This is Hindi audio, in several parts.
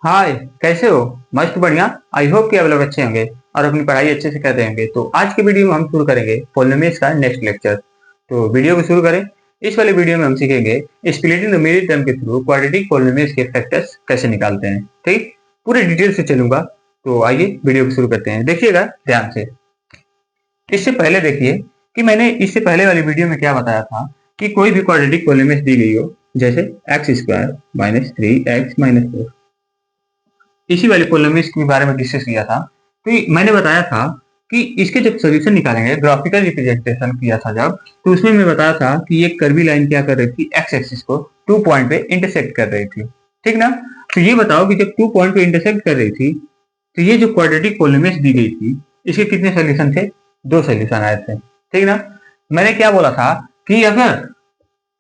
हाय। कैसे हो? मस्त बढ़िया। आई होप कि आप लोग अच्छे होंगे और अपनी पढ़ाई अच्छे से कर रहे होंगे। तो आज के वीडियो में हम शुरू करेंगे पॉलिनोमियल्स का नेक्स्ट लेक्चर। तो वीडियो को शुरू करें। इस वाले वीडियो में हम सीखेंगे स्प्लिटिंग द मिडिल टर्म के थ्रू क्वाड्रेटिक पॉलिनोमियल्स के फैक्टर्स कैसे निकालते हैं। ठीक, पूरे डिटेल से चलूंगा। तो आइए वीडियो को शुरू करते हैं, देखिएगा ध्यान से। इससे पहले देखिए कि मैंने इससे पहले वाली वीडियो में क्या बताया था कि कोई भी क्वाड्रेटिक पॉलिनोमियल दी गई हो, जैसे x square minus 3x minus 4, इसी वाले पॉलिनोमियल्स के बारे में डिस्कस किया था। तो मैंने बताया था कि इसके जब सोल्यूशन निकालेंगे, ग्राफिकल रिप्रेजेंटेशन किया था जब, तो उसमें मैं बताया था कि ये कर्वी लाइन क्या कर रही थी, एक्स एक्सिस को 2 पॉइंट पे इंटरसेक्ट कर रही थी। ठीक ना? तो ये बताओ कि जब 2 पॉइंट पे इंटरसेक्ट कर रही थी, तो ये जो क्वाड्रेटिक पॉलिनोमियल्स दी गई थी, इसके कितने सोल्यूशन थे? 2 सोल्यूशन आए थे। ठीक ना? मैंने क्या बोला था कि अगर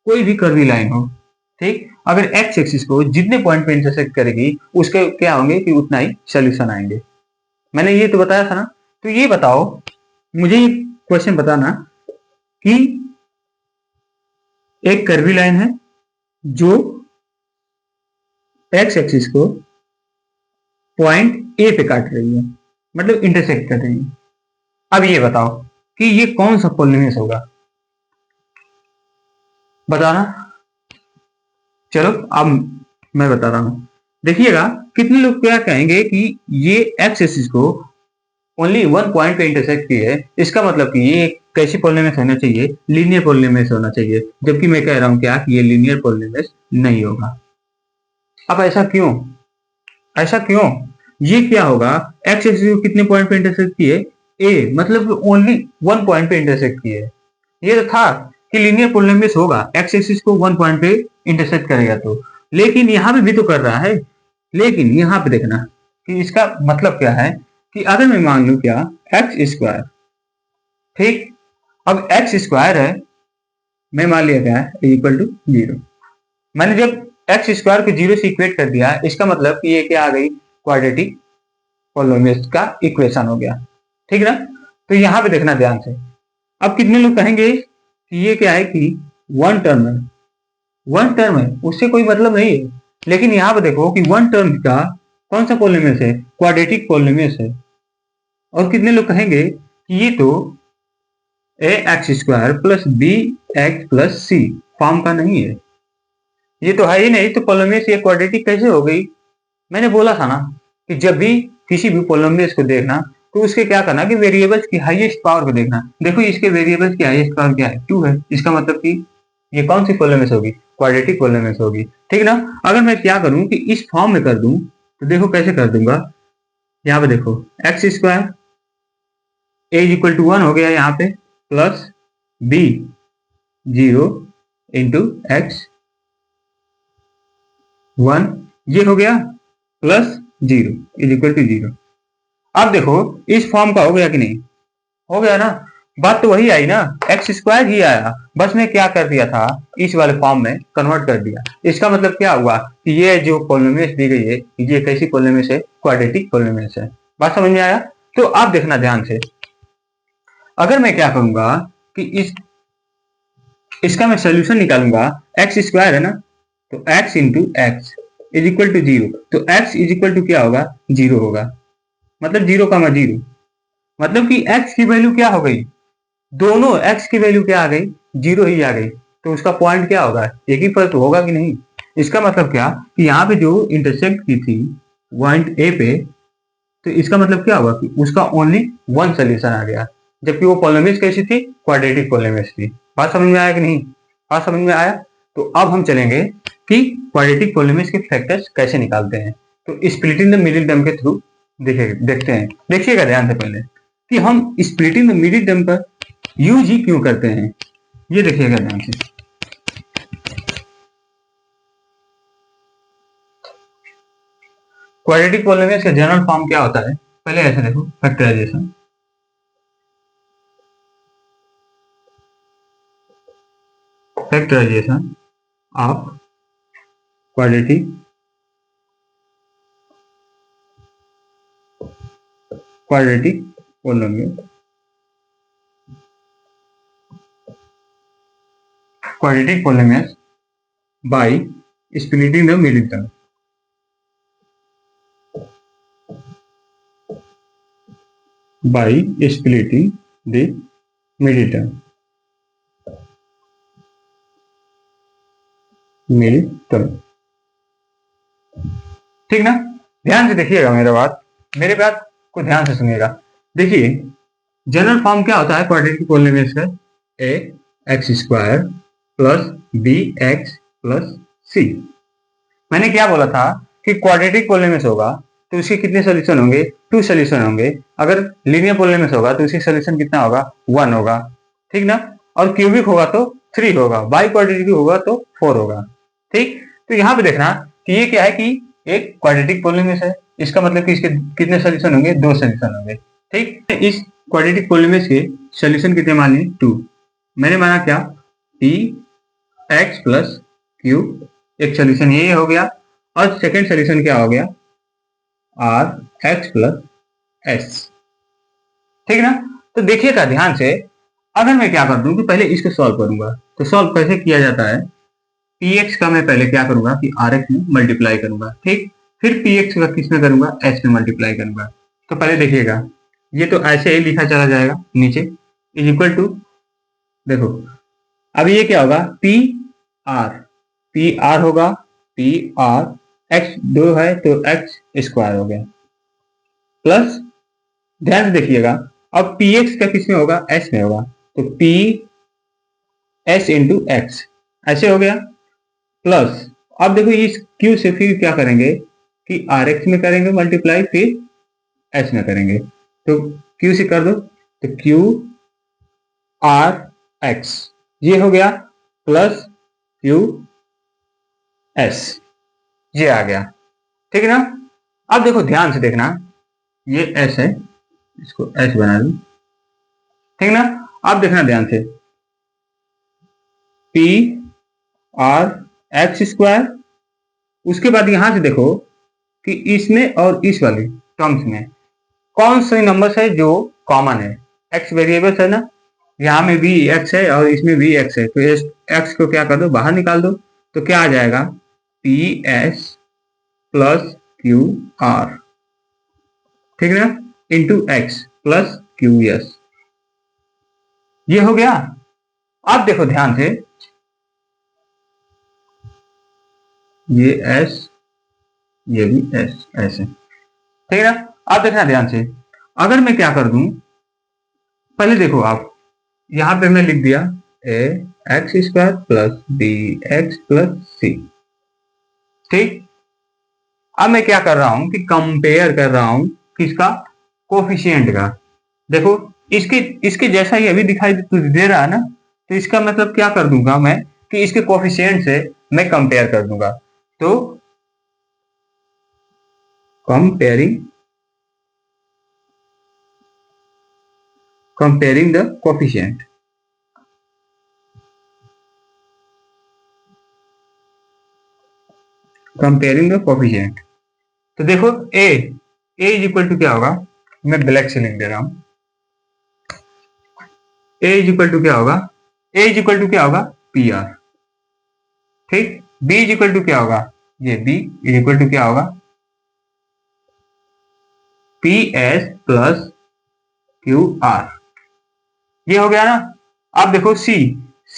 कोई भी कर्वी लाइन हो, ठीक, अगर एक्स एक्सिस को जितने पॉइंट पे इंटरसेक्ट करेगी उसके क्या होंगे कि उतना ही सोल्यूशन आएंगे। मैंने ये तो बताया था ना। तो ये बताओ, मुझे ये क्वेश्चन बताना कि एक कर्वी लाइन है जो एक्स एक्सिस को पॉइंट ए पे काट रही है, मतलब इंटरसेक्ट कर रही है। अब ये बताओ कि ये कौन सा पॉलिनोमियल होगा, बताना। चलो अब मैं बता रहा हूं, देखिएगा। कितने लोग क्या कहेंगे कि ये एक्स एक्सिस को ओनली 1 पॉइंट पे इंटरसेक्ट की है, इसका मतलब कि ये कैसी पॉलिनोमियल होना चाहिए, लीनियर पॉलिनोमियल होना चाहिए। जबकि मैं कह रहा हूं क्या कि ये लीनियर पॉलिनोमियल नहीं होगा। अब ऐसा क्यों? ऐसा क्यों? ये क्या होगा, एक्स एक्सिस को कितने पॉइंट पे इंटरसेक्ट किए? ए, मतलब ओनली 1 पॉइंट पे इंटरसेक्ट किए। ये तो था कि लीनियर पॉलिनोमियल होगा, एक्स एक्सिस को 1 पॉइंट पे इंटरसेक्ट करेगा तो। लेकिन यहां पे भी तो कर रहा है। लेकिन यहां पे देखना कि इसका मतलब क्या है कि अगर मैं मान लू क्या, एक्स स्क्वायर, ठीक, अब एक्स स्क्वायर है, मैं मान लिया क्या है इक्वल टू 0। मैंने जब एक्स स्क्वायर को 0 से इक्वेट कर दिया, इसका मतलब कि ये क्या आ गई, क्वाड्रेटिक पॉलिनोमियल का इक्वेशन हो गया। ठीक ना? तो यहां पे देखना ध्यान से। अब कितने लोग कहेंगे कि ये क्या है कि वन टर्म है, वन टर्म है, उससे कोई मतलब नहीं है। लेकिन यहां पे देखो कि वन टर्म का कौन सा पॉलिनोमियल है, क्वाड्रेटिक पॉलिनोमियल है। और कितने लोग कहेंगे कि ये तो a x square plus b x plus c form का नहीं है, ये तो है ही नहीं। तो पॉलिनोमियल ये क्वाड्रेटिक कैसे हो गई? मैंने बोला था ना कि जब भी किसी भी पॉलिनोमियल को देखना, तो उसके क्या करना कि वेरिएबल्स की हाईएस्ट पावर को देखना। देखो इसके वेरिएबल्स की हाईएस्ट पावर क्या है, 2 है। इसका मतलब कि ये कौन सी पॉलिनोमियल होगी, क्वाड्रेटिक पॉलिनोमियल होगी। ठीक ना? अगर मैं क्या करूं कि इस फॉर्म में कर दूं, तो देखो कैसे कर दूंगा। यहाँ पे देखो, x square a equal to 1 हो गया यहाँ पे, प्लस बी 0 इंटू एक्स 1, ये हो गया, प्लस 0 इज इक्वल टू 0। अब देखो इस फॉर्म का हो गया कि नहीं? हो गया ना। बात तो वही आई ना, एक्स स्क्वायर ही आया, बस मैं क्या कर दिया था, इस वाले फॉर्म में कन्वर्ट कर दिया। इसका मतलब क्या हुआ कि ये जो पॉलिनोमियल दी गई है, ये कैसी पॉलिनोमियल है, क्वाड्रेटिक पॉलिनोमियल है। बात समझ में आया? तो आप देखना ध्यान से। अगर मैं क्या करूंगा कि इसका मैं सोल्यूशन निकालूंगा, एक्स स्क्वायर है ना, तो x into x is equal to 0। तो एक्स इज इक्वल टू क्या होगा, 0 होगा। मतलब 0 का 0, मतलब कि x की वैल्यू क्या हो गई, दोनों x की वैल्यू क्या आ गई, 0 ही आ गई। तो उसका पॉइंट क्या होगा, एक ही पर तो होगा कि नहीं। इसका मतलब क्या कि यहाँ पे जो इंटरसेक्ट की थी पॉइंट ए पे, तो इसका मतलब क्या होगा कि उसका ओनली 1 सोल्यूशन आ गया। जबकि वो पॉलिनोमियल कैसी थी, क्वाड्रेटिक पॉलिनोमियल थी। बात समझ में आया कि नहीं? बात समझ में आया? तो अब हम चलेंगे कि क्वाड्रेटिक पॉलिनोमियल के फैक्टर्स कैसे निकालते हैं। तो स्प्लिटिंग द मिडिल टर्म के थ्रू देखते हैं। देखिएगा ध्यान से पहले कि हम स्प्लिटिंग द मिडिल टर्म पर यूज ही क्यों करते हैं, ये देखिएगा ध्यान से। क्वाड्रेटिक पॉलिनोमियल का जनरल फॉर्म क्या होता है, पहले ऐसे देखो, factorization, factorization of quadratic quadratic polynomial, quadratic polynomial by splitting the middle term. By splitting the middle term, middle term. ठीक ना, ध्यान से देखिएगा मेरे बात को ध्यान से सुनिएगा। देखिए जनरल फॉर्म क्या होता है क्वाड्रेटिक पॉलिनोमियल का, a x square plus b x plus c. मैंने क्या बोला था कि क्वाड्रेटिक पॉलिनोमियल होगा तो उसके कितने सोल्यूशन होंगे, 2 सोल्यूशन होंगे। अगर लीनियर पॉलिनोमियल होगा तो उसकी सोल्यूशन कितना होगा, 1 होगा। ठीक ना, और क्यूबिक होगा तो 3 होगा, बाई क्वाड्रेटिक होगा तो 4 होगा। ठीक, तो यहाँ पे देखना कि ये क्या है कि एक क्वाड्रेटिक पॉलिनोमियल है, इसका मतलब कि इसके कितने सोल्यूशन होंगे, 2 सोल्यूशन होंगे। ठीक, इस क्वाड्रेटिक पॉलिनोमियल के सोल्यूशन कितने मान लिए, 2। मैंने माना क्या, पी एक्स प्लस क्यू, एक सोल्यूशन ये हो गया, और सेकेंड सोल्यूशन क्या हो गया, आर एक्स प्लस एस। ठीक ना, तो देखिएगा ध्यान से, अगर मैं क्या कर दूं कि पहले इसको सॉल्व करूंगा, तो सॉल्व कैसे किया जाता है, पी एक्स का मैं पहले क्या करूंगा कि आर एक्स में मल्टीप्लाई करूंगा। ठीक, फिर पी एक्स का किस में करूंगा, एस में मल्टीप्लाई करूंगा। तो पहले देखिएगा, ये तो ऐसे ही लिखा चला जाएगा नीचे, इज इक्वल टू, देखो अब ये क्या होगा, पी आर होगा, पी आर एक्स 2 है तो एक्स स्क्वायर हो गया, प्लस ध्यान से देखिएगा, अब पी एक्स का किस में होगा, एस में होगा, तो पी एस इंटू एक्स ऐसे हो गया, प्लस अब देखो इस क्यू से फिर क्या करेंगे कि आर एक्स में करेंगे मल्टीप्लाई, फिर एस में करेंगे, तो क्यू से कर दो, तो क्यू आर एक्स ये हो गया, प्लस क्यू एस ये आ गया। ठीक है ना, अब देखो ध्यान से देखना, ये एस है, इसको एस बना दूं। ठीक ना, अब देखना ध्यान से, पी आर एक्स स्क्वायर, उसके बाद यहां से देखो कि इसमें और इस वाले टर्म्स में कौन से नंबर्स है जो कॉमन है, एक्स वेरिएबल्स है ना, यहाँ में भी एक्स है और इसमें भी एक्स है, तो एक्स को क्या कर दो, बाहर निकाल दो, तो क्या आ जाएगा, P S plus Q R, ठीक है ना, into x plus Q S, ये हो गया। अब देखो ध्यान से, ये एस, ये भी एस, ऐसे, ठीक है ना। अब देखना ध्यान से, अगर मैं क्या कर दूं, पहले देखो आप, यहां पे मैं लिख दिया a x square plus b x plus c. ठीक, अब मैं क्या कर रहा हूं कि कंपेयर कर रहा हूं किसका, कोफिशिएंट का। देखो इसके इसके जैसा ही अभी दिखाई दे रहा है ना, तो इसका मतलब क्या कर दूंगा मैं कि इसके कोफिशिएंट से मैं कंपेयर कर दूंगा, तो comparing the coefficient, comparing the coefficient. तो देखो ए इज इक्वल टू क्या होगा, मैं ब्लैक से लिख दे रहा हूं, ए इज इक्वल टू क्या होगा, ए इज इक्वल टू क्या होगा, पी आर। ठीक, बी इज इक्वल टू क्या होगा, ये बी इज इक्वल टू क्या होगा, P S plus Q R, ये हो गया ना। अब देखो सी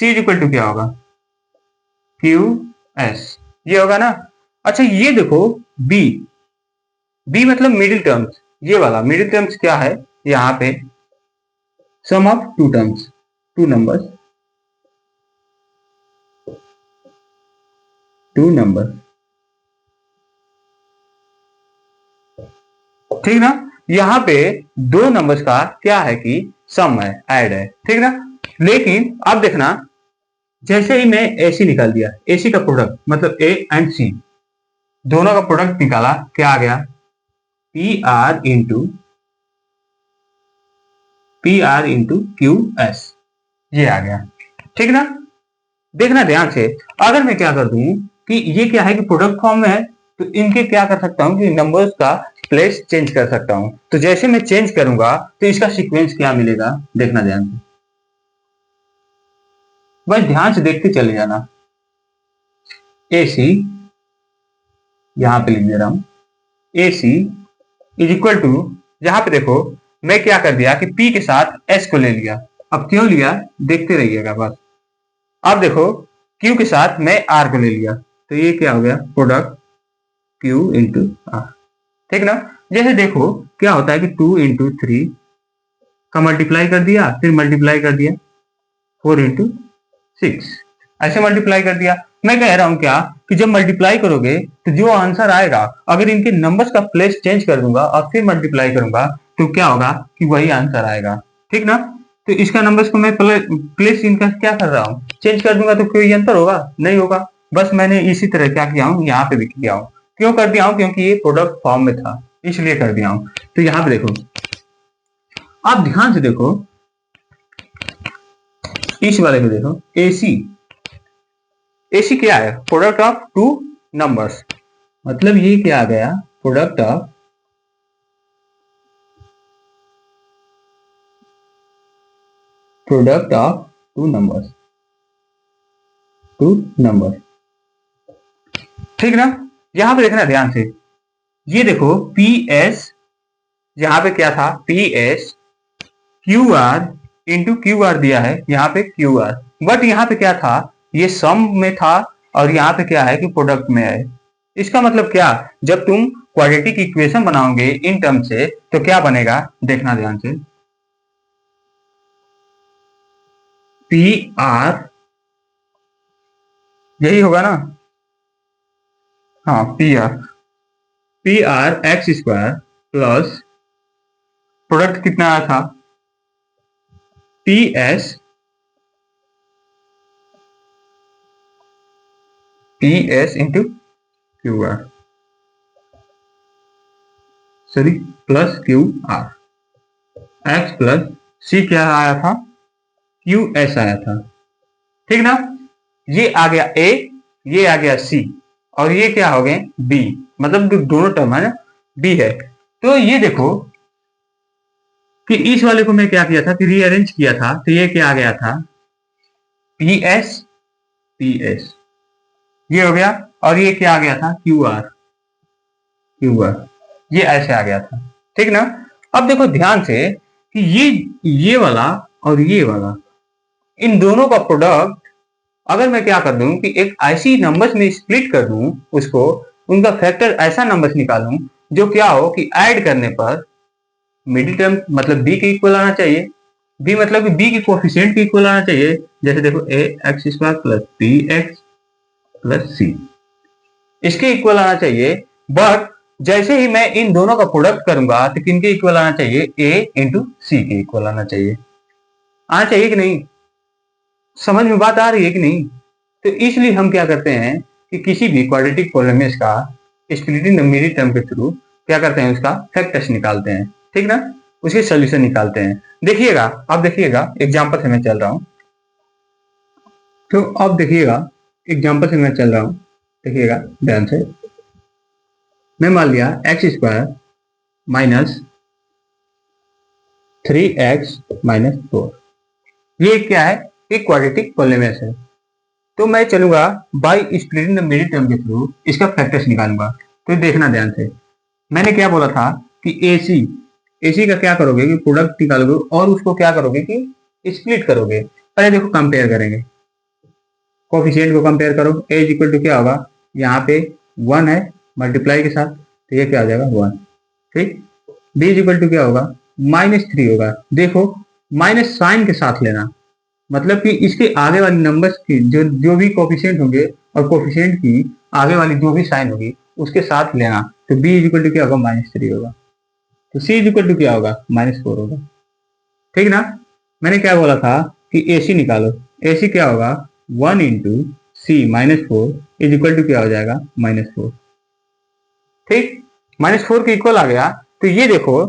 इज इक्वल टू क्या होगा, क्यू एस, ये होगा ना। अच्छा ये देखो बी मतलब मिडिल टर्म्स, ये वाला मिडिल टर्म्स क्या है, यहाँ पे sum of two terms, two numbers, ठीक ना। यहाँ पे दो नंबर्स का क्या है कि सम है, ऐड है, ठीक ना। लेकिन अब देखना, जैसे ही मैं एसी निकाल दिया, एसी का प्रोडक्ट मतलब ए एंड सी दोनों का प्रोडक्ट निकाला, क्या आ गया, P R into Q S, ये आ गया। ठीक ना, देखना ध्यान से, अगर मैं क्या कर दूं कि ये क्या है कि प्रोडक्ट फॉर्म में है, तो इनके क्या कर सकता हूं कि नंबर्स का प्लेस चेंज कर सकता हूं। तो जैसे मैं चेंज करूंगा तो इसका सीक्वेंस क्या मिलेगा, देखना ध्यान से, बस ध्यान से देखते चले जाना। ए सी यहां पे लिख दे रहा हूं, ए सी इज इक्वल टू, यहां पे देखो मैं क्या कर दिया कि p के साथ s को ले लिया। अब क्यों लिया देखते रहिएगा बस। अब देखो q के साथ मैं r को ले लिया, तो ये क्या हो गया प्रोडक्ट q इंटू r, ठीक ना। जैसे देखो क्या होता है कि 2 इंटू 3 का मल्टीप्लाई कर दिया, फिर मल्टीप्लाई कर दिया 4 इंटू 6, ऐसे मल्टीप्लाई कर दिया। मैं कह रहा हूं क्या कि जब मल्टीप्लाई करोगे तो जो आंसर आएगा, अगर इनके नंबर्स का प्लेस चेंज कर दूंगा और फिर मल्टीप्लाई करूंगा तो क्या होगा कि वही आंसर आएगा, ठीक ना। तो इसका नंबर्स को मैं प्लेस इनका क्या कर रहा हूँ चेंज कर दूंगा, तो कोई अंतर होगा नहीं होगा। बस मैंने इसी तरह क्या किया हूँ यहाँ पे भी किया हूँ। क्यों कर दिया हूँ, क्योंकि ये प्रोडक्ट फॉर्म में था इसलिए कर दिया हूँ। तो यहाँ पे देखो, आप ध्यान से देखो इस वाले को देखो, AC क्या है प्रोडक्ट ऑफ टू नंबर्स, मतलब ये क्या आ गया प्रोडक्ट ऑफ टू नंबर्स, ठीक ना। यहां पे देखना ध्यान से, ये देखो PS यहां पे क्या था PS QR इंटू QR दिया है यहाँ पे QR, बट यहाँ पे क्या था ये सम में था और यहाँ पे क्या है कि प्रोडक्ट में है। इसका मतलब क्या, जब तुम क्वाड्रेटिक इक्वेशन बनाओगे इन टर्म से तो क्या बनेगा देखना ध्यान से, PR यही होगा ना, हाँ PR x square plus product कितना आया था PS into QR, sorry plus QR, x plus C क्या आया था QS आया था, ठीक ना। ये आ गया A, ये आ गया C और ये क्या हो गए B, मतलब दोनों टर्म है ना B है। तो ये देखो कि इस वाले को मैं क्या किया था कि रीअरेंज किया था, तो ये क्या आ गया था PS ये हो गया और ये क्या आ गया था QR ये ऐसे आ गया था, ठीक ना। अब देखो ध्यान से कि ये वाला और ये वाला इन दोनों का प्रोडक्ट अगर मैं क्या कर दूं कि एक ऐसी नंबर्स में स्प्लिट कर दूं उसको, उनका फैक्टर ऐसा नंबर्स निकालूं जो क्या हो कि ऐड करने पर मिडिल टर्म मतलब b के इक्वल आना चाहिए, b मतलब कि b के कोफिशिएंट के इक्वल आना चाहिए। जैसे देखो a x square plus b x plus c इसके इक्वल आना चाहिए। बट जैसे ही मैं इन दोनों का प्रोडक्ट करूंगा तो किनके इक्वल आना चाहिए a इंटू सी के इक्वल आना चाहिए कि नहीं, समझ में बात आ रही है कि नहीं। तो इसलिए हम क्या करते हैं कि किसी भी क्वाड्रेटिक पॉलिनोमियल्स का स्प्लिटिंग द मिडिल टर्म के थ्रू क्या करते हैं उसका फैक्टर्स निकालते हैं, ठीक ना, उसके सॉल्यूशन निकालते हैं। देखिएगा अब देखिएगा एग्जांपल से मैं चल रहा हूं, तो अब देखिएगा एग्जांपल से मैं चल रहा हूं, देखिएगा ध्यान से। मैं मान लिया x square minus 3x minus 4, ये क्या है एक क्वाड्रेटिक पॉलिनोमियल है। तो मैं चलूंगा bye splitting the middle term के थ्रू इसका फैक्टर्स निकालूंगा। तो देखना ध्यान से, मैंने क्या बोला था कि AC का क्या करोगे कि प्रोडक्ट निकालोगे और उसको क्या करोगे कि स्प्लिट करोगे। पहले देखो कंपेयर करेंगे, कोफिशिएंट को कंपेयर करो, A इज इक्वल टू क्या होगा यहाँ पे 1 है मल्टीप्लाई के साथ, तो ये क्या हो जाएगा 1, ठीक। B इज इक्वल टू क्या होगा -3 होगा। देखो माइनस साइन के साथ लेना, मतलब कि इसके आगे वाली नंबर्स की जो भी कोफिशिएंट होंगे और कोफिशिएंट की आगे वाली जो भी साइन होगी उसके साथ लेना। तो B इज इक्वल टू क्या होगा -3 होगा, तो C इज इक्वल टू क्या होगा -4 होगा, ठीक ना। मैंने क्या बोला था कि AC निकालो, AC क्या होगा 1 into C -4 is equal to क्या हो जाएगा -4, ठीक। -4 के इक्वल आ गया। तो ये देखो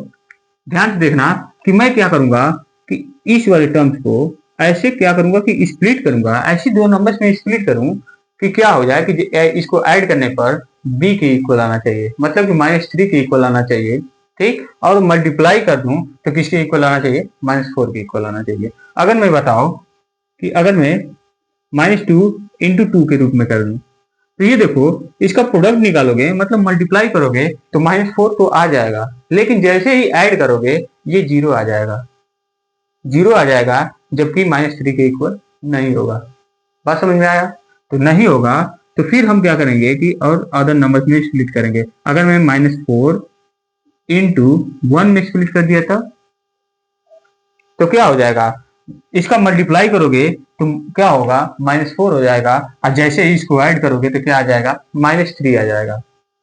ध्यान से देखना कि मैं क्या करूंगा कि इस वाले टर्म्स को ऐसे क्या करूंगा कि स्प्लिट करूंगा, ऐसी दो नंबर्स में स्प्लिट करूं कि क्या हो जाए कि इसको ऐड करने पर b के इक्वल आना चाहिए, मतलब कि -3 के इक्वल आना चाहिए, ठीक। और मल्टीप्लाई कर दूं तो किसके इक्वल आना चाहिए -4 के इक्वल आना चाहिए। अगर मैं बताओ कि अगर मैं -2 इंटू 2 के रूप में कर दूं तो ये देखो इसका प्रोडक्ट निकालोगे मतलब मल्टीप्लाई करोगे तो -4 तो आ जाएगा, लेकिन जैसे ही ऐड करोगे ये 0 आ जाएगा, 0 आ जाएगा, जबकि -3 के इक्वल नहीं होगा। बात समझ में आया? तो नहीं होगा तो फिर हम क्या करेंगे कि और अदर नंबर्स में स्प्लिट करेंगे। अगर मैं -4 इंटू 1 में स्प्लिट कर दिया तो क्या हो जाएगा, इसका मल्टीप्लाई करोगे तो क्या होगा, -4 हो जाएगा, और जैसे ही इसको ऐड करोगे तो क्या आ जाएगा, -3 आ जाएगा।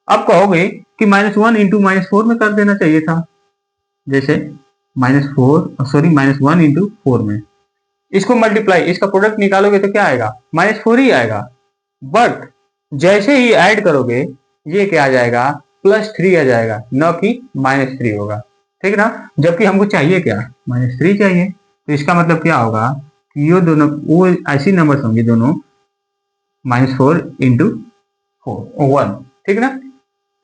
अब कहोगे कि -1 इंटू -4 में कर देना चाहिए था, जैसे -1 इंटू 4 में इसको मल्टीप्लाई, इसका प्रोडक्ट निकालोगे तो क्या आएगा, -4 ही आएगा। बट जैसे ही ऐड करोगे ये क्या आ जाएगा, +3 आ जाएगा, न कि -3 होगा, ठीक ना। जबकि हमको चाहिए क्या, -3 चाहिए। तो इसका मतलब क्या होगा कि ये दोनों वो ऐसी नंबर्स होंगे दोनों -4 इंटू 1, ठीक ना।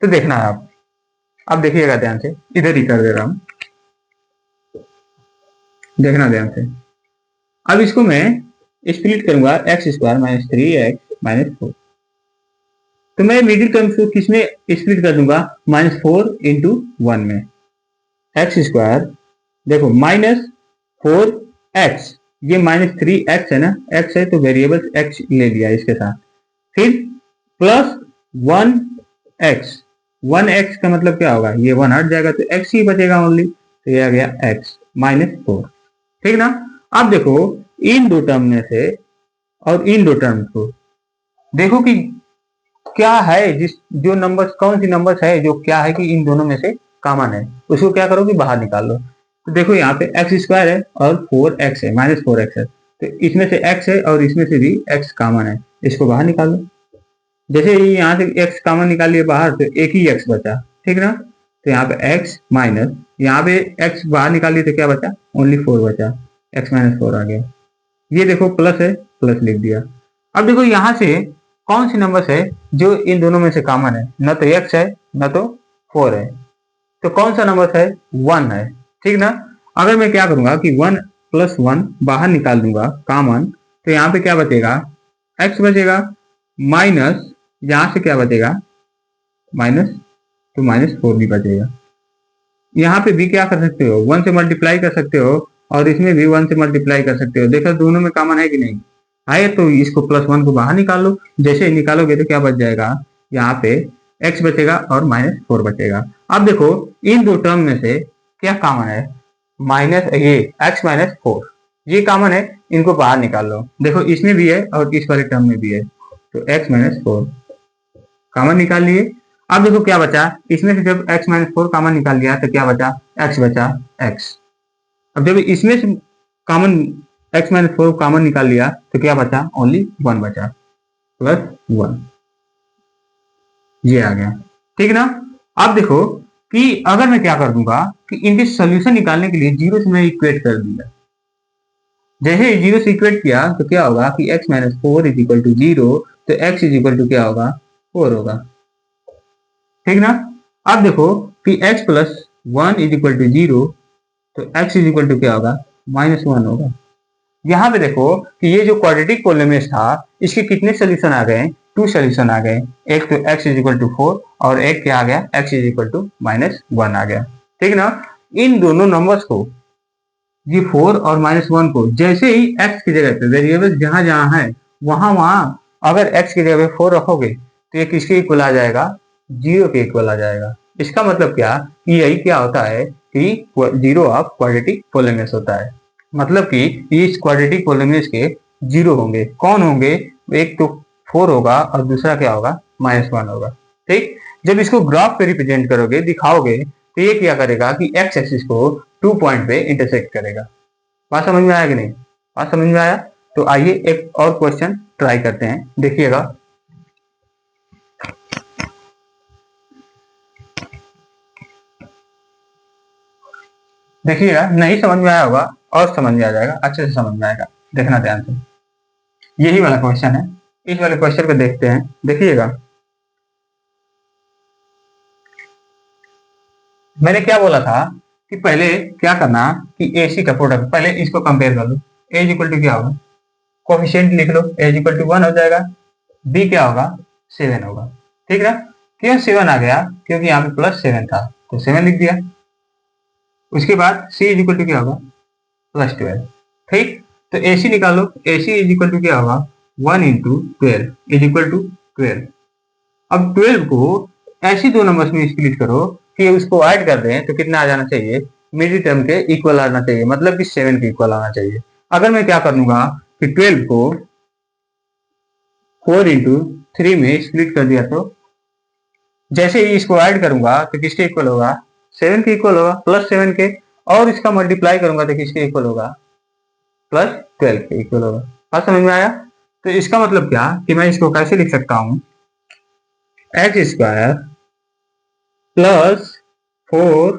तो देखना है आप, अब देखिएगा ध्यान से, इधर ही कर दे रहा हूं, देखना ध्यान से। अब इसको मैं स्प्लिट करूंगा, x² - 3x - 4। तो मैं मिडिल टर्म्स को किसमें स्प्लिट कर दूंगा, -4 इंटू 1 में। x², देखो -4x, ये -3x है ना, x है तो वेरिएबल x ले लिया इसके साथ, फिर प्लस 1x, 1x का मतलब क्या होगा, ये 1 हट जाएगा तो x ही बचेगा ओनली, तो ये आ गया x -4, ठीक ना। अब देखो इन दो टर्म में से और इन दो टर्म को देखो कि क्या है, जिस जो नंबर, कौन सी नंबर्स है जो क्या है कि इन दोनों में से कॉमन है, उसको क्या करो कि बाहर निकाल लो। तो देखो यहाँ पे x² है और 4x है, -4x है, तो इसमें से x है और इसमें से भी x कॉमन है, इसको बाहर निकाल लो। जैसे ही यहाँ से x कॉमन निकाल लिया बाहर तो एक ही x बचा, ठीक ना। तो यहाँ पे x माइनस, यहाँ पे x बाहर निकाल लिया तो क्या बचा, ओनली 4 बचा, x -4 आ गया। ये देखो प्लस है, प्लस लिख दिया। अब देखो यहाँ से कौन सी नंबर्स है जो इन दोनों में से कॉमन है, न तो x है न तो 4 है, तो कौन सा नंबर है, 1 है, ठीक ना। अगर मैं क्या करूंगा कि 1 + 1 बाहर निकाल दूंगा कॉमन, तो यहाँ पे क्या बचेगा, x बचेगा, माइनस यहाँ से क्या बचेगा, माइनस, तो -4 भी बचेगा। यहाँ पे भी क्या कर सकते हो, 1 से मल्टीप्लाई कर सकते हो और इसमें भी 1 से मल्टीप्लाई कर सकते हो। देखो दोनों में कॉमन है कि नहीं है, तो इसको +1 को बाहर निकाल लो। जैसे ही निकालोगे तो क्या बच जाएगा, यहाँ पे x बचेगा और -4 बचेगा। अब देखो इन दो टर्म में से क्या कॉमन है, ये x -4 ये कॉमन है, इनको बाहर निकाल लो। देखो इसमें भी है और इस वाले टर्म में भी है, तो x -4 कॉमन निकाल लिए। अब देखो क्या बचा, इसमें से जब x -4 कॉमन निकाल लिया तो क्या बचा, x बचा x। अब जब इसमें से कॉमन x -4 कॉमन निकाल लिया तो क्या बचा, ओनली 1 बचा, +1, ये आ गया, ठीक ना। अब देखो कि अगर मैं क्या कर दूंगा कि इनके सोल्यूशन निकालने के लिए 0 से मैं इक्वेट कर दिया। जैसे 0 से इक्वेट किया तो क्या होगा कि x -4 = 0, तो x = क्या होगा, 4 होगा, ठीक ना। अब देखो कि x + 1 = 0, तो x = क्या होगा, -1 होगा। यहाँ पे देखो कि ये जो क्वाड्रेटिक पॉलिनोमियल था इसके कितने सोल्यूशन आ गए, 2 सोल्यूशन आ गए। एक तो x = 4 और एक क्या आ गया, x = -1 आ गया, ठीक ना। इन दोनों नंबर्स को, ये 4 और -1 को, जैसे ही x की जगह पे वेरिएबल जहां जहां है वहां वहां अगर x की जगह पे 4 रखोगे तो ये किसके इक्वल आ जाएगा, 0 के इक्वल आ जाएगा। इसका मतलब क्या कि यही क्या होता है कि 0 ऑफ क्वाड्रेटिक पॉलिनोमियल्स होता है। मतलब कि इस क्वाड्रेटिक पॉलिनोमियल्स के 0 होंगे, कौन होंगे, एक तो 4 होगा और दूसरा क्या होगा, -1 होगा, ठीक। जब इसको ग्राफ पे रिप्रेजेंट करोगे, दिखाओगे, तो ये क्या करेगा कि x एक्सिस को 2 पॉइंट पे इंटरसेक्ट करेगा। बात समझ में आया कि नहीं, बात समझ में आया। तो आइए एक और क्वेश्चन ट्राई करते हैं, देखिएगा। देखिएगा, नहीं समझ में आया होगा और समझ में आ जाएगा, अच्छे से समझ में आएगा, देखना ध्यान से। यही वाला क्वेश्चन है, इस वाले क्वेश्चन को देखते हैं, देखिएगा। मैंने क्या बोला था कि पहले क्या करना कि AC का प्रोडक्ट, पहले इसको कंपेयर कर लो। A = क्या होगा, कोफिशिएंट लिख लो, A = 1 हो जाएगा, B क्या होगा, 7 होगा, ठीक ना। क्यों 7 आ गया, क्योंकि यहाँ पे +7 था तो 7 लिख दिया। उसके बाद c इज इक्वल टू क्या होगा, +12। ठीक, तो AC निकालो, AC इज इक्वल टू क्या होगा, 1 इंटू 12 इज इक्वल टू 12। अब 12 को ऐसी दो नंबर्स में स्प्लिट करो कि उसको ऐड कर दें तो कितना आ जाना चाहिए, मिडिल टर्म के इक्वल आना चाहिए, मतलब कि 7 के इक्वल आना चाहिए। अगर मैं क्या कर लूंगा कि 12 को 4 इंटू 3 में स्प्लिट कर दिया, तो जैसे ही इसको ऐड करूंगा तो किसके इक्वल होगा, 7 के इक्वल होगा, +7 के, और इसका मल्टीप्लाई करूंगा तो किसके इक्वल होगा, +12 के इक्वल होगा। बात समझ में आया? तो इसका मतलब क्या कि मैं इसको कैसे लिख सकता हूं, x² +4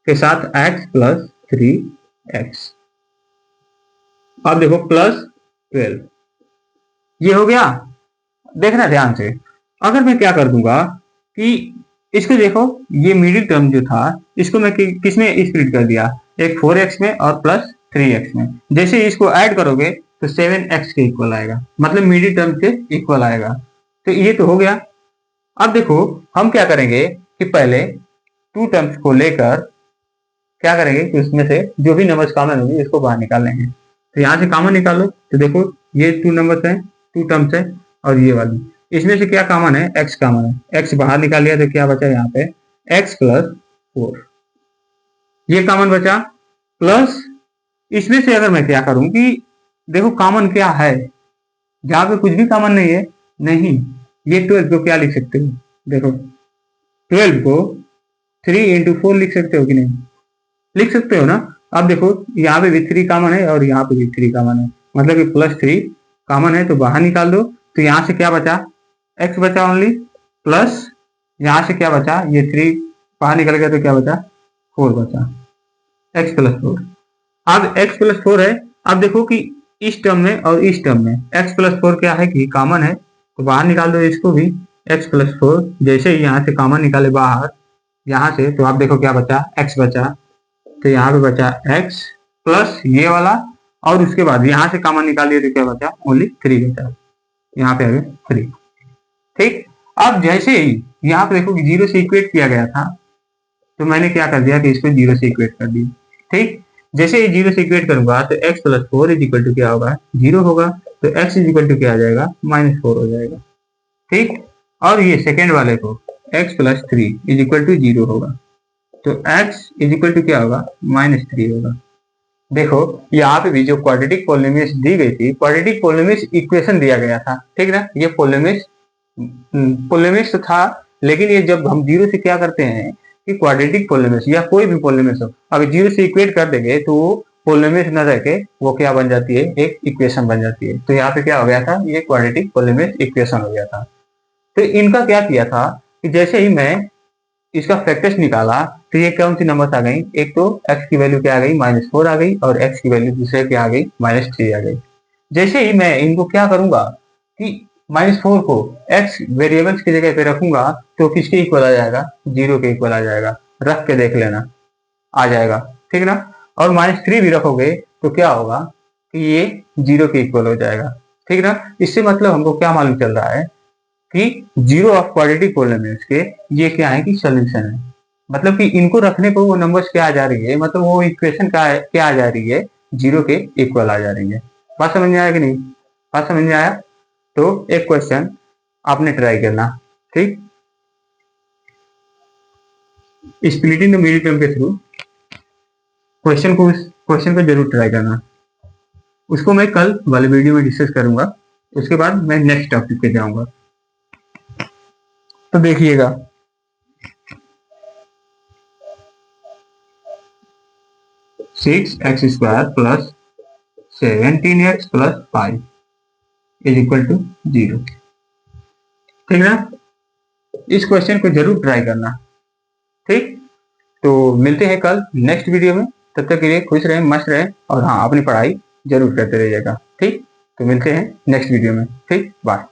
के साथ x +3x। अब देखो +12 ये हो गया। देखना ध्यान से, अगर मैं क्या कर दूंगा कि इसको देखो, ये मिडिल टर्म जो था इसको मैं किस में स्प्लिट कर दिया, एक 4x में और +3x में। जैसे ही इसको ऐड करोगे तो 7x के इक्वल आएगा, मतलब मिडिल टर्म के इक्वल आएगा। तो ये तो हो गया। अब देखो हम क्या करेंगे कि पहले टू टर्म्स को लेकर क्या करेंगे कि उसमें से जो भी नंबर्स कॉमन होंगे इसको बाहर निकाल लेंगे। तो यहाँ से कॉमन निकालो, तो देखो ये टू नंबर्स हैं, टू टर्म्स है, और ये वाली, इसमें से क्या कॉमन है, x कॉमन है। x बाहर निकाल लिया तो क्या बचा यहाँ पे, x +4, ये कॉमन बचा। प्लस इसमें से अगर मैं क्या करूं कि देखो कॉमन क्या है, जहां पे कुछ भी कॉमन नहीं है, नहीं, ये 12 को क्या लिख सकते हो, देखो 12 को 3 इंटू 4 लिख सकते हो कि नहीं, लिख सकते हो ना। अब देखो यहाँ पे भी 3 कॉमन है और यहाँ पे भी 3 कॉमन है, मतलब कि +3 कॉमन है, तो बाहर निकाल दो। तो यहाँ से क्या बचा, x बचा ओनली, प्लस यहाँ से क्या बचा, ये 3 बाहर निकल गया तो क्या बचा, 4 बचा, x +4। अब x +4 है। अब देखो कि इस टर्म में और इस टर्म में x +4 क्या है कि कॉमन है, तो बाहर निकाल दो इसको भी, x +4। जैसे ही यहाँ से कॉमन निकाले बाहर यहाँ से, तो आप देखो क्या बचा, x बचा, तो यहाँ पे बचा x प्लस ये वाला, और उसके बाद यहाँ से कॉमन निकालिए तो क्या बचा, ओनली 3 बचा, यहाँ पे आ गया 3। ठीक, अब जैसे ही यहाँ पे देखो कि 0 से इक्वेट किया गया था, तो मैंने क्या कर दिया कि इसको 0 से इक्वेट कर दिया। ठीक, जैसे ही 0 से इक्वेट करूंगा तो x +4 इज इक्वल टू क्या होगा, 0 होगा, तो x इज इक्वल टू क्या आ जाएगा, -4 हो जाएगा। ठीक, और ये सेकेंड वाले को x +3 इज इक्वल टू 0 होगा, तो x इज इक्वल टू क्या होगा, -3 होगा। देखो यहाँ पे भी जो क्वाड्रेटिक पॉलिनोमियल्स दी गई थी, क्वाड्रेटिक पॉलिनोमियल्स इक्वेशन दिया गया था, ठीक ना, ये पॉलिनोमियल्स तो था, लेकिन ये जब हम 0 से क्या करते हैं कि क्वाड्रेटिक पॉलिनोमियल्स या कोई भी पॉलिनोमियल्स हो, अगर 0 से इक्वेट कर देंगे तो पॉलिनोमियल्स न रह के वो क्या बन जाती है, एक इक्वेशन बन जाती है। तो यहाँ पे क्या हो गया था, ये क्वाड्रेटिक पॉलिनोमियल्स इक्वेशन हो गया था। तो इनका क्या किया था कि जैसे ही मैं इसका फैक्टर्स निकाला तो ये कौन सी नंबर्स आ गई, एक तो x की वैल्यू क्या आ गई, -4 आ गई, और x की वैल्यू दूसरे क्या आ गई, -3 आ गई। जैसे ही मैं इनको क्या करूंगा कि -4 को x वेरिएबल्स की जगह पे रखूंगा तो किसके इक्वल आ जाएगा, 0 के इक्वल आ जाएगा, रख के देख लेना, आ जाएगा, ठीक ना। और -3 भी रखोगे तो क्या होगा कि ये 0 के इक्वल हो जाएगा, ठीक ना। इससे मतलब हमको क्या मालूम चल रहा है कि 0 ऑफ क्वाड्रेटिक पॉलिनोमियल्स के ये क्या है कि सोल्यूशन है, मतलब कि इनको रखने पर वो नंबर्स क्या आ जा रही है, मतलब वो इक्वेशन क्या आ जा रही है, 0 के इक्वल आ जा रही है। बात समझ में आया कि नहीं, बात समझ में आया? तो एक क्वेश्चन आपने ट्राई करना, ठीक, स्प्लिटिंग द मिडिल टर्म के थ्रू क्वेश्चन को जरूर ट्राई करना। उसको मैं कल वाले वीडियो में डिस्कस करूंगा, उसके बाद मैं नेक्स्ट टॉपिक पे जाऊंगा। तो देखिएगा, six x square plus 17x plus 5 is equal to 0, ठीक ना। इस क्वेश्चन को जरूर ट्राई करना, ठीक। तो मिलते हैं कल नेक्स्ट वीडियो में, तब तक के लिए खुश रहें, मस्त रहें, और हाँ अपनी पढ़ाई जरूर करते रहिएगा, ठीक। तो मिलते हैं नेक्स्ट वीडियो में, ठीक, बाय।